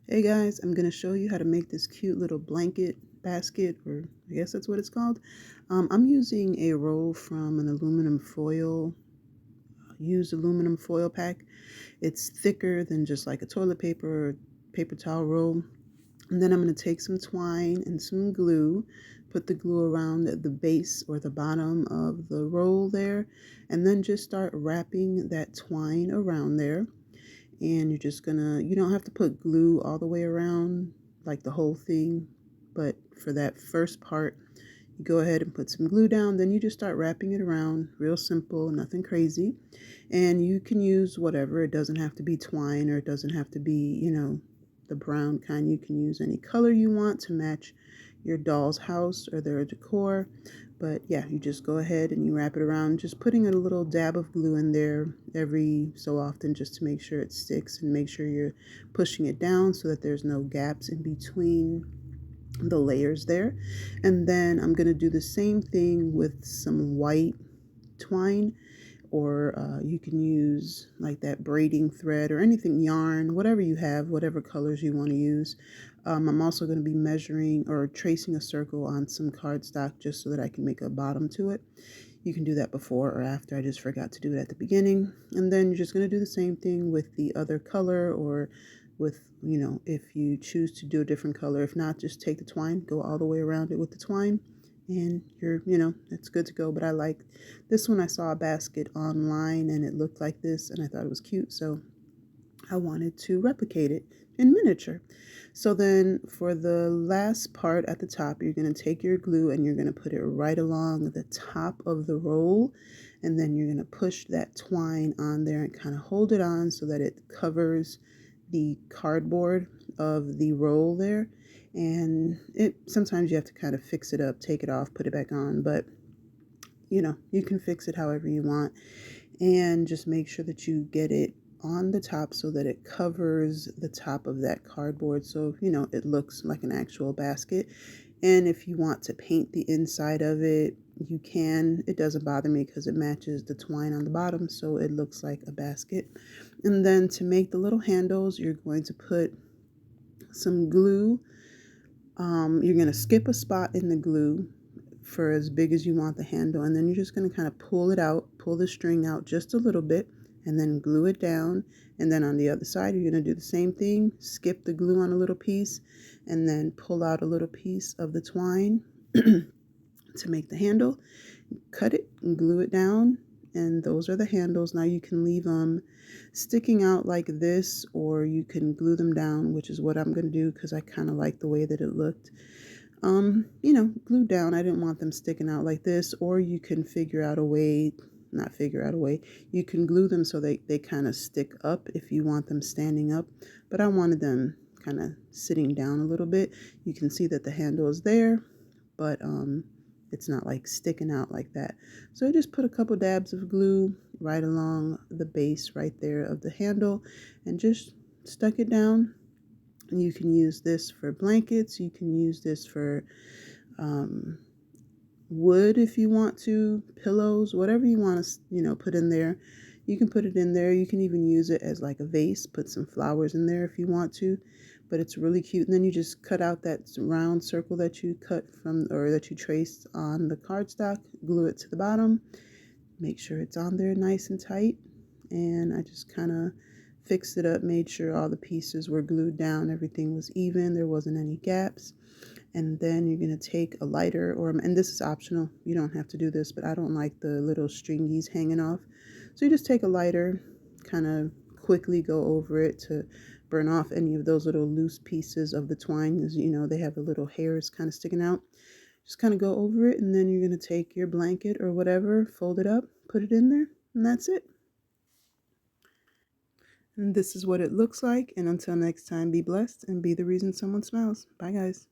Hey guys, I'm going to show you how to make this cute little blanket basket, or I guess that's what it's called. I'm using a roll from an aluminum foil, used aluminum foil pack. It's thicker than just like a toilet paper or paper towel roll. And then I'm going to take some twine and some glue, put the glue around the base or the bottom of the roll there, and then just start wrapping that twine around there. And you're just gonna, you don't have to put glue all the way around like the whole thing, but for that first part you go ahead and put some glue down, then you just start wrapping it around. Real simple, nothing crazy. And you can use whatever. It doesn't have to be twine, or it doesn't have to be, the brown kind. You can use any color you want to match your doll's house or their decor. But yeah, you just go ahead and you wrap it around, just putting a little dab of glue in there every so often just to make sure it sticks, and make sure you're pushing it down so that there's no gaps in between the layers there. And then I'm going to do the same thing with some white twine, or you can use like that braiding thread or anything, yarn, whatever you have, whatever colors you want to use. I'm also going to be measuring or tracing a circle on some cardstock just so that I can make a bottom to it. You can do that before or after. I just forgot to do it at the beginning. And then you're just going to do the same thing with the other color, or with, if you choose to do a different color. If not, just take the twine, go all the way around it with the twine, and it's good to go. But I like this one. I saw a basket online and it looked like this and I thought it was cute, so I wanted to replicate it in miniature. So then for the last part at the top, you're going to take your glue and you're going to put it right along the top of the roll, and then you're going to push that twine on there and kind of hold it on so that it covers the cardboard of the roll there. And sometimes you have to kind of fix it up, take it off, put it back on, but you can fix it however you want. And just make sure that you get it on the top so that it covers the top of that cardboard, so it looks like an actual basket. And if you want to paint the inside of it, you can. It doesn't bother me because it matches the twine on the bottom, so it looks like a basket. And then to make the little handles, you're going to put some glue. You're going to skip a spot in the glue for as big as you want the handle, and then you're just going to kind of pull it out, pull the string out just a little bit, and then glue it down. And then on the other side, you're going to do the same thing, skip the glue on a little piece, and then pull out a little piece of the twine to make the handle, cut it and glue it down. And those are the handles. Now you can leave them sticking out like this, or you can glue them down, which is what I'm going to do because I kind of like the way that it looked. Glued down. I didn't want them sticking out like this. Or you can you can glue them so they kind of stick up if you want them standing up. But I wanted them kind of sitting down a little bit. You can see that the handle is there, but it's not like sticking out like that. So I just put a couple dabs of glue right along the base right there of the handle and just stuck it down. And you can use this for blankets. You can use this for wood if you want to, pillows, whatever you want to, put in there. You can put it in there. You can even use it as like a vase, put some flowers in there if you want to, but it's really cute. And then you just cut out that round circle that you cut from, or that you traced on the cardstock, glue it to the bottom, make sure it's on there nice and tight. And I just kind of fixed it up, made sure all the pieces were glued down, everything was even, there wasn't any gaps. And then you're going to take a lighter, and this is optional, you don't have to do this, but I don't like the little stringies hanging off. So you just take a lighter, kind of quickly go over it to burn off any of those little loose pieces of the twine, as they have the little hairs kind of sticking out. Just kind of go over it, and then you're going to take your blanket or whatever, fold it up, put it in there, and that's it. And this is what it looks like. And until next time, be blessed and be the reason someone smiles. Bye, guys.